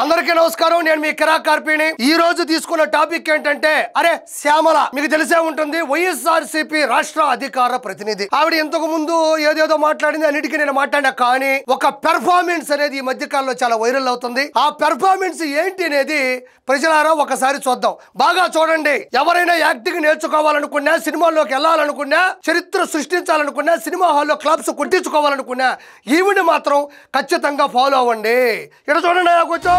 అందరికీ నమస్కారం. నేను మీ కిరా కార్పీని. ఈ రోజు తీసుకున్న టాపిక్ ఏంటంటే అరే శ్యామల మీకు తెలిసే ఉంటుంది, వైఎస్ఆర్సీపీ రాష్ట్ర అధికార ప్రతినిధి. ఆవిడ ఇంతకు ముందు ఏదేదో మాట్లాడింది, అన్నిటికీ నేను మాట్లాడినా. కానీ ఒక పెర్ఫార్మెన్స్ అనేది ఈ మధ్య కాలంలో చాలా వైరల్ అవుతుంది. ఆ పెర్ఫార్మెన్స్ ఏంటి అనేది ప్రజలారా ఒకసారి చూద్దాం. బాగా చూడండి. ఎవరైనా యాక్టింగ్ నేర్చుకోవాలనుకున్నా, సినిమాల్లోకి వెళ్ళాలనుకున్నా, చరిత్ర సృష్టించాలనుకున్నా, సినిమా హాల్లో క్లబ్స్ కొట్టించుకోవాలనుకున్నా ఈవిని మాత్రం ఖచ్చితంగా ఫాలో అవ్వండి. ఇక్కడ చూడండి, కొంచెం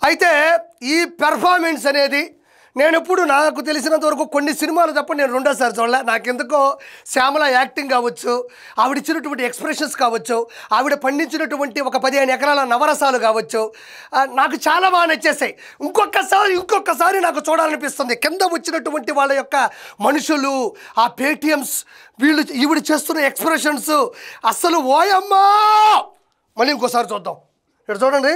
అయితే ఈ పెర్ఫార్మెన్స్ అనేది నేను ఇప్పుడు నాకు తెలిసినంత వరకు కొన్ని సినిమాలు తప్ప నేను రెండోసారి చూడలే. నాకెందుకో శ్యామల యాక్టింగ్ కావచ్చు, ఆవిడ ఇచ్చినటువంటి ఎక్స్ప్రెషన్స్ కావచ్చు, ఆవిడ పండించినటువంటి ఒక 15 ఎకరాల నవరసాలు కావచ్చు, నాకు చాలా బాగా నచ్చేసాయి. ఇంకొకసారి నాకు చూడాలనిపిస్తుంది. కింద వచ్చినటువంటి వాళ్ళ యొక్క మనుషులు, ఆ పేటిఎమ్స్, ఈవిడ చేస్తున్న ఎక్స్ప్రెషన్స్ అస్సలు ఓయమ్మా. మళ్ళీ ఇంకోసారి చూద్దాం. ఇక్కడ చూడండి.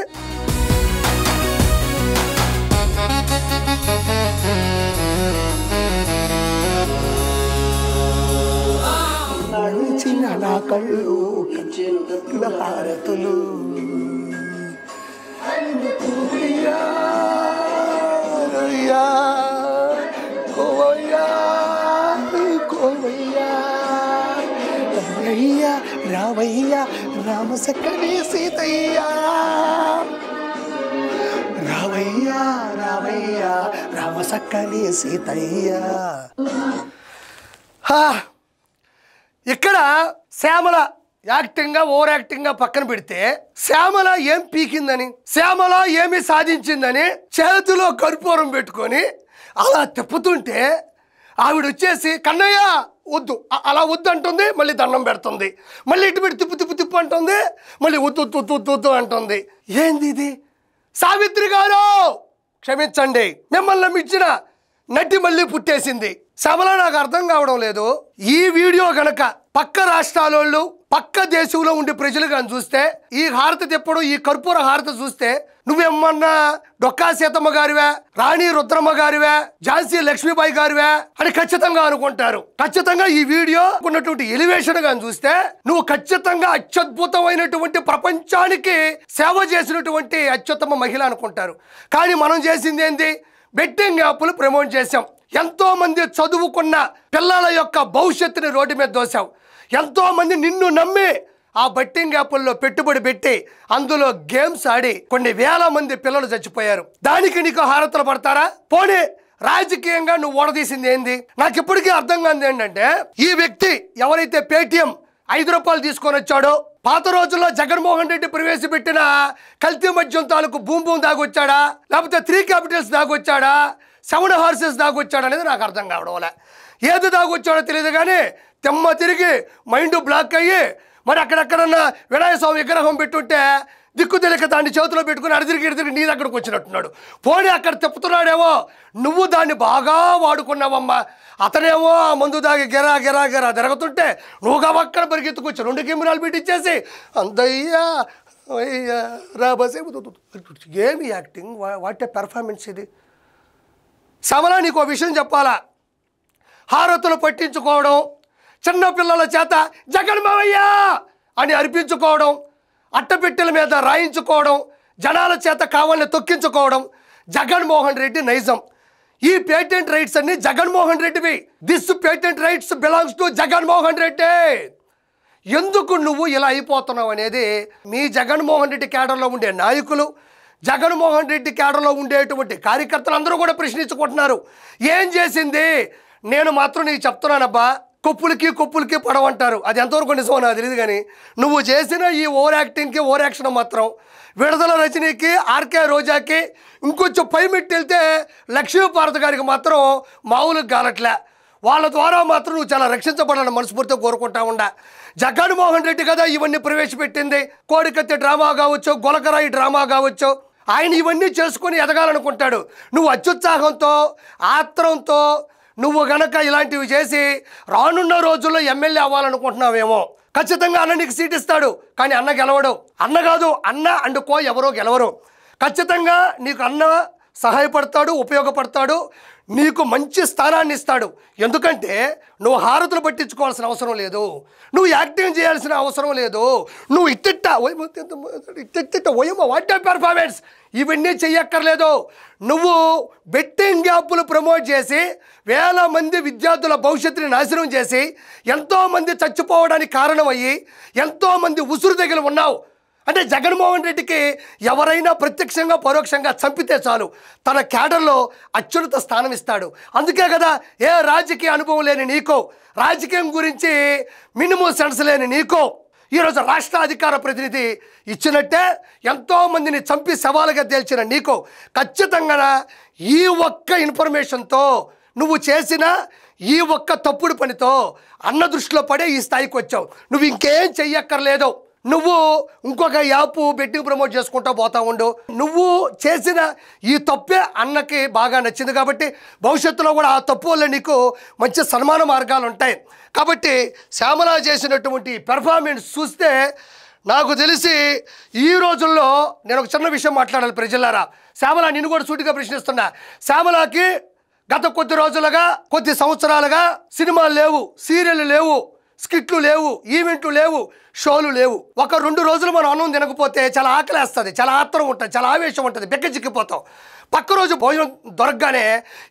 నా కళ్ళు హారతులు రావయ్య రామసక్కని సీతయ్య, రావయ్య రావయ్య రామసక్కని సీతయ్య. ఇక్కడ శ్యామల యాక్టింగ్గా ఓవర్ యాక్టింగ్గా పక్కన పెడితే శ్యామల ఏం పీకిందని, శ్యామల ఏమి సాధించిందని చేతిలో కర్పూరం పెట్టుకొని అలా తిప్పుతుంటే ఆవిడ వచ్చేసి కన్నయ్య వద్దు, అలా వద్దు అంటుంది, మళ్ళీ దండం పెడుతుంది, మళ్ళీ ఇటు పెట్టి తిప్పు అంటుంది, మళ్ళీ వద్దు అంటుంది. ఏంది ఇది? సావిత్రి గారు క్షమించండి, మిమ్మల్ని నమ్మించిన నటి మళ్ళీ పుట్టేసింది. శ్యామల నాకు అర్థం కావడం లేదు. ఈ వీడియో గనక పక్క రాష్ట్రాల పక్క దేశంలో ఉండే ప్రజలు కానీ చూస్తే, ఈ హారతి తిప్పడం, ఈ కర్పూర హారతి చూస్తే నువ్వేమన్నా డొక్కా సీతమ్మ గారివే, రాణి రుద్రమ్మ గారివే, ఝాన్సీ లక్ష్మీబాయి గారివే అని ఖచ్చితంగా అనుకుంటారు. ఖచ్చితంగా ఈ వీడియో ఉన్నటువంటి ఎలివేషన్ గాని చూస్తే నువ్వు ఖచ్చితంగా అత్యద్భుతమైనటువంటి ప్రపంచానికి సేవ చేసినటువంటి అత్యుత్తమ మహిళ అనుకుంటారు. కానీ మనం చేసింది ఏంది? బెట్టింగ్ యాప్లు ప్రమోట్ చేశాం. ఎంతో మంది చదువుకున్న పిల్లల యొక్క భవిష్యత్తుని రోడ్డు మీద దోశాం. ఎంతో మంది నిన్ను నమ్మి ఆ బెట్టింగ్ యాప్ల్లో పెట్టుబడి పెట్టి అందులో గేమ్స్ ఆడి కొన్ని వేల మంది పిల్లలు చచ్చిపోయారు. దానికి నీకు హారతలు పడతారా? పోనీ రాజకీయంగా నువ్వు ఓడదీసింది ఏంది? నాకు ఇప్పటికీ అర్థం కాదు ఏంటంటే, ఈ వ్యక్తి ఎవరైతే పేటిఎం 5 రూపాయలు తీసుకొని వచ్చాడో, పాత రోజుల్లో జగన్మోహన్ రెడ్డి ప్రవేశపెట్టిన కల్తీ మద్యం తాలూకు భూమ్ దాగొచ్చాడా, లేకపోతే 3 క్యాపిటల్స్ దాగొచ్చాడా, 7 హార్సెస్ దాగొచ్చాడు అనేది నాకు అర్థం కావడం వల్ల. ఏది దాగొచ్చాడో తెలియదు కానీ తెమ్మ తిరిగి మైండ్ బ్లాక్ అయ్యి మరి అక్కడెక్కడన్నా వినాయక స్వామి విగ్రహం పెట్టుంటే దిక్కు తెలియక దాన్ని చేతిలో పెట్టుకుని అడిదిరిగి నీ దగ్గరకు వచ్చినట్టున్నాడు. పోనీ అక్కడ తిప్పుతున్నాడేమో, నువ్వు దాన్ని బాగా వాడుకున్నావమ్మా. అతనేమో ఆ మందు దాగి గిరా తిరుగుతుంటే నువ్వు గవక్కడ పరిగెత్తుకొచ్చి 2 కెమెరాలు పెట్టించేసి అందయ్యా అయ్యా రాబసే. ఏమి యాక్టింగ్, వాట్ ఏ పెర్ఫార్మెన్స్ ఇది? శ్యామల నీకు ఒక విషయం చెప్పాలా. హారతులు పట్టించుకోవడం, చిన్నపిల్లల చేత జగన్మోహయ్య అని అర్పించుకోవడం, అట్టపెట్టెల మీద రాయించుకోవడం, జనాల చేత కావాలని తొక్కించుకోవడం జగన్మోహన్ రెడ్డి నైజం. ఈ పేటెంట్ రైట్స్ అన్ని జగన్మోహన్ రెడ్డివి. This patent rights belongs to Jaganmohan Reddy. ఎందుకు నువ్వు ఇలా అయిపోతున్నావు అనేది మీ జగన్మోహన్ రెడ్డి కేడర్లో ఉండే నాయకులు, జగన్మోహన్ రెడ్డి కేడర్లో ఉండేటువంటి కార్యకర్తలు అందరూ కూడా ప్రశ్నించుకుంటున్నారు. ఏం చేసింది? నేను మాత్రం నీకు చెప్తున్నానబ్బా, కొప్పులకి పడవంటారు. అది ఎంతవరకు నిజమో నాకు తెలియదు కానీ నువ్వు చేసిన ఈ ఓవర్ యాక్షన్ మాత్రం విడుదల రజనీకి, ఆర్కే రోజాకి, ఇంకొంచెం పై మెట్టి వెళ్తే లక్ష్మీపార్వతి గారికి మాత్రం మామూలుగా గాలట్లే. వాళ్ళ ద్వారా మాత్రం నువ్వు చాలా రక్షించబడాలని మనస్ఫూర్తిగా కోరుకుంటా ఉండా. జగన్మోహన్ రెడ్డి కదా ఇవన్నీ ప్రవేశపెట్టింది. కోడికత్తి డ్రామా కావచ్చు, గొలకరాయి డ్రామా కావచ్చు, ఆయన ఇవన్నీ చేసుకొని ఎదగాలనుకుంటాడు. నువ్వు అత్యుత్సాహంతో, ఆత్రంతో నువ్వు గనక ఇలాంటివి చేసి రానున్న రోజుల్లో ఎమ్మెల్యే అవ్వాలనుకుంటున్నావేమో. ఖచ్చితంగా అన్న నీకు సీట్ ఇస్తాడు, కానీ అన్న గెలవడు. అన్న కాదు, అన్న అండుకో ఎవరో గెలవరు. ఖచ్చితంగా నీకు అన్న సహాయపడతాడు, ఉపయోగపడతాడు, నీకు మంచి స్థానాన్ని ఇస్తాడు. ఎందుకంటే నువ్వు హారతులు పట్టించుకోవాల్సిన అవసరం లేదు, నువ్వు యాక్టింగ్ చేయాల్సిన అవసరం లేదు, నువ్వు ఇట్టిట్ట వాట్ పెర్ఫార్మెన్స్ ఇవన్నీ చెయ్యక్కర్లేదు. నువ్వు బెట్టింగ్ యాప్లు ప్రమోట్ చేసి వేల మంది విద్యార్థుల భవిష్యత్తుని నాశనం చేసి ఎంతోమంది చచ్చిపోవడానికి కారణమయ్యి ఎంతోమంది ఉసురు తగిలి ఉన్నావు. అంటే జగన్మోహన్ రెడ్డికి ఎవరైనా ప్రత్యక్షంగా పరోక్షంగా చంపితే చాలు తన క్యాడర్లో అత్యున్నత స్థానం ఇస్తాడు. అందుకే కదా ఏ రాజకీయ అనుభవం లేని నీకో, రాజకీయం గురించి మినిమం సెన్స్ లేని నీకో ఈరోజు రాష్ట్ర అధికార ప్రతినిధి ఇచ్చినట్టే ఎంతోమందిని చంపి సవాలుగా తేల్చిన నీకో ఖచ్చితంగా ఈ ఒక్క ఇన్ఫర్మేషన్తో నువ్వు చేసిన ఈ ఒక్క తప్పుడు పనితో అన్న దృష్టిలో పడే ఈ స్థాయికి వచ్చావు. నువ్వు ఇంకేం చెయ్యక్కర్లేదు. నువ్వు ఇంకొక యాప్ బెట్టింగ్ ప్రమోట్ చేసుకుంటూ పోతా ఉండు. నువ్వు చేసిన ఈ తప్పే అన్నకి బాగా నచ్చింది కాబట్టి భవిష్యత్తులో కూడా ఆ తప్పు వల్ల నీకు మంచి సన్మాన మార్గాలు ఉంటాయి. కాబట్టి శ్యామల చేసినటువంటి పెర్ఫార్మెన్స్ చూస్తే నాకు తెలిసి ఈ రోజుల్లో నేను ఒక చిన్న విషయం మాట్లాడాలి ప్రజలారా. శ్యామల నిన్ను కూడా సూటిగా ప్రశ్నిస్తున్నా. శ్యామలకి గత కొద్ది రోజులుగా, కొద్ది సంవత్సరాలుగా సినిమాలు లేవు, సీరియళ్ళు లేవు, స్కిట్లు లేవు, ఈవెంట్లు లేవు, షోలు లేవు. ఒక 2 రోజులు మనం అన్నం తినకపోతే చాలా ఆకలేస్తుంది, చాలా ఆత్రం ఉంటుంది, చాలా ఆవేశం ఉంటుంది, బెక్కచిక్కిపోతాం. పక్క రోజు భోజనం దొరకగానే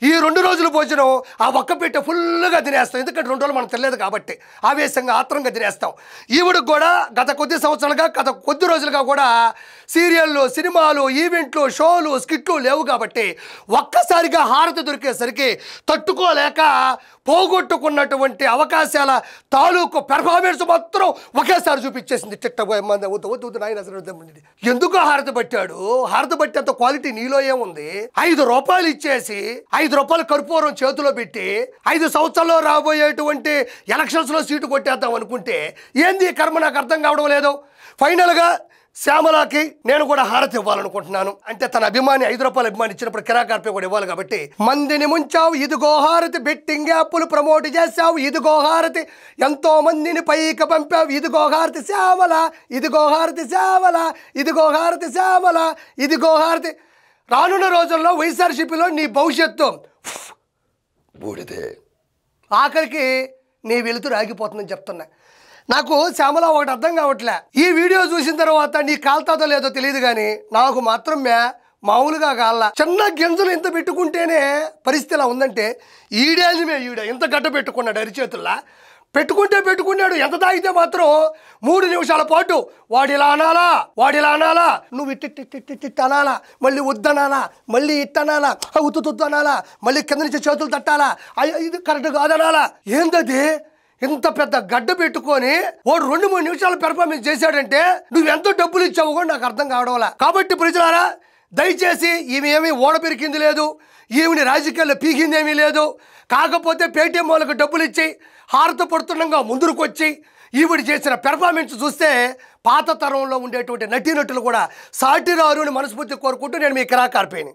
ఈ 2 రోజుల భోజనం ఆ ఒక్క పెట్టె ఫుల్గా తినేస్తాం. ఎందుకంటే 2 రోజులు మనం తినలేదు కాబట్టి ఆవేశంగా ఆత్రంగా తినేస్తాం. ఈవిడికి కూడా గత కొద్ది సంవత్సరాలుగా, గత కొద్ది రోజులుగా కూడా సీరియళ్ళు, సినిమాలు, ఈవెంట్లు, షోలు, స్కిట్లు లేవు కాబట్టి ఒక్కసారిగా హారతి దొరికేసరికి తట్టుకోలేక పోగొట్టుకున్నటువంటి అవకాశాల తాలూకు పెర్ఫార్మెన్స్ మాత్రం ఒకేసారి చూపించేసింది. ఎందుకు హారతి పట్టాడు? హారతి పట్టేంత క్వాలిటీ నీలో ఏముంది? 5 రూపాయలు ఇచ్చేసి 5 రూపాయలు కర్పూరం చేతిలో పెట్టి 5 సంవత్సరాల్లో రాబోయేటువంటి ఎలక్షన్స్లో సీటు కొట్టేద్దాం అనుకుంటే ఏంది కర్మ? నాకు అర్థం కావడం లేదు. ఫైనల్గా శ్యామలకి నేను కూడా హారతి ఇవ్వాలనుకుంటున్నాను. అంటే తన అభిమాని 5 రూపాయల అభిమాని ఇచ్చినప్పుడు కిరాకార్పే కూడా ఇవ్వాలి కాబట్టి మందిని ముంచావు, ఇదిగో హారతి, బెట్టింగ్ యాప్లు ప్రమోట్ చేసావు, ఇదిగో హారతి, ఎంతో మందిని పైకి పంపావు, ఇదిగో హారతి శ్యామల, ఇదిగో హారతి శ్యామల, ఇదిగో హారతి శ్యామల, ఇదిగో హారతి. రానున్న రోజుల్లో వైఎస్ఆర్సీపీలో నీ భవిష్యత్తు బూడిదే. ఆఖరికి నీ వెలుతురు ఆగిపోతుందని చెప్తున్నా. నాకు శ్యామల ఒకటి అర్థం కావట్లే. ఈ వీడియో చూసిన తర్వాత నీ కాలుతాదో లేదో తెలియదు కానీ నాకు మాత్రం మామూలుగా కాళ్ళ చిన్న గింజలు ఇంత పెట్టుకుంటేనే పరిస్థితి ఇలా ఉందంటే ఈడేంది ఇంత గడ్డ పెట్టుకున్నాడు అరిచేతుల్లా. పెట్టుకున్నాడు. ఎంత తాగితే మాత్రం 3 నిమిషాల పాటు వాడిలా అనాలా, వాడిలా అనాలా, నువ్వు ఇట్టిట్టిట్టిట్టిట్ అనాలా, మళ్ళీ వద్దనాలా, మళ్ళీ ఇట్టనాలా, ఉత్తుతు అనాలా, మళ్ళీ కింద నుంచి చేతులు తట్టాలా, ఇది కరెక్ట్ కాదనాలా. ఏందది? ఇంత పెద్ద గడ్డ పెట్టుకొని వాడు 2-3 నిమిషాలు పెర్ఫార్మెన్స్ చేశాడంటే నువ్వెంతో డబ్బులు ఇచ్చావు కూడా నాకు అర్థం కావడంలా. కాబట్టి ప్రజలారా, దయచేసి ఈమె ఏమీ ఓడ పెరికింది లేదు, ఈమెని రాజకీయాల్లో పీకిందేమీ లేదు. కాకపోతే పేటీఎం వాళ్ళకు డబ్బులు ఇచ్చి హారత పడుతుండగా ముందుకు వచ్చి ఈవిడ చేసిన పెర్ఫార్మెన్స్ చూస్తే పాత తరంలో ఉండేటువంటి నటీనటులు కూడా సాటి రారు అని మనస్ఫూర్తి కోరుకుంటూ నేను మీ కిరాకార్పేని.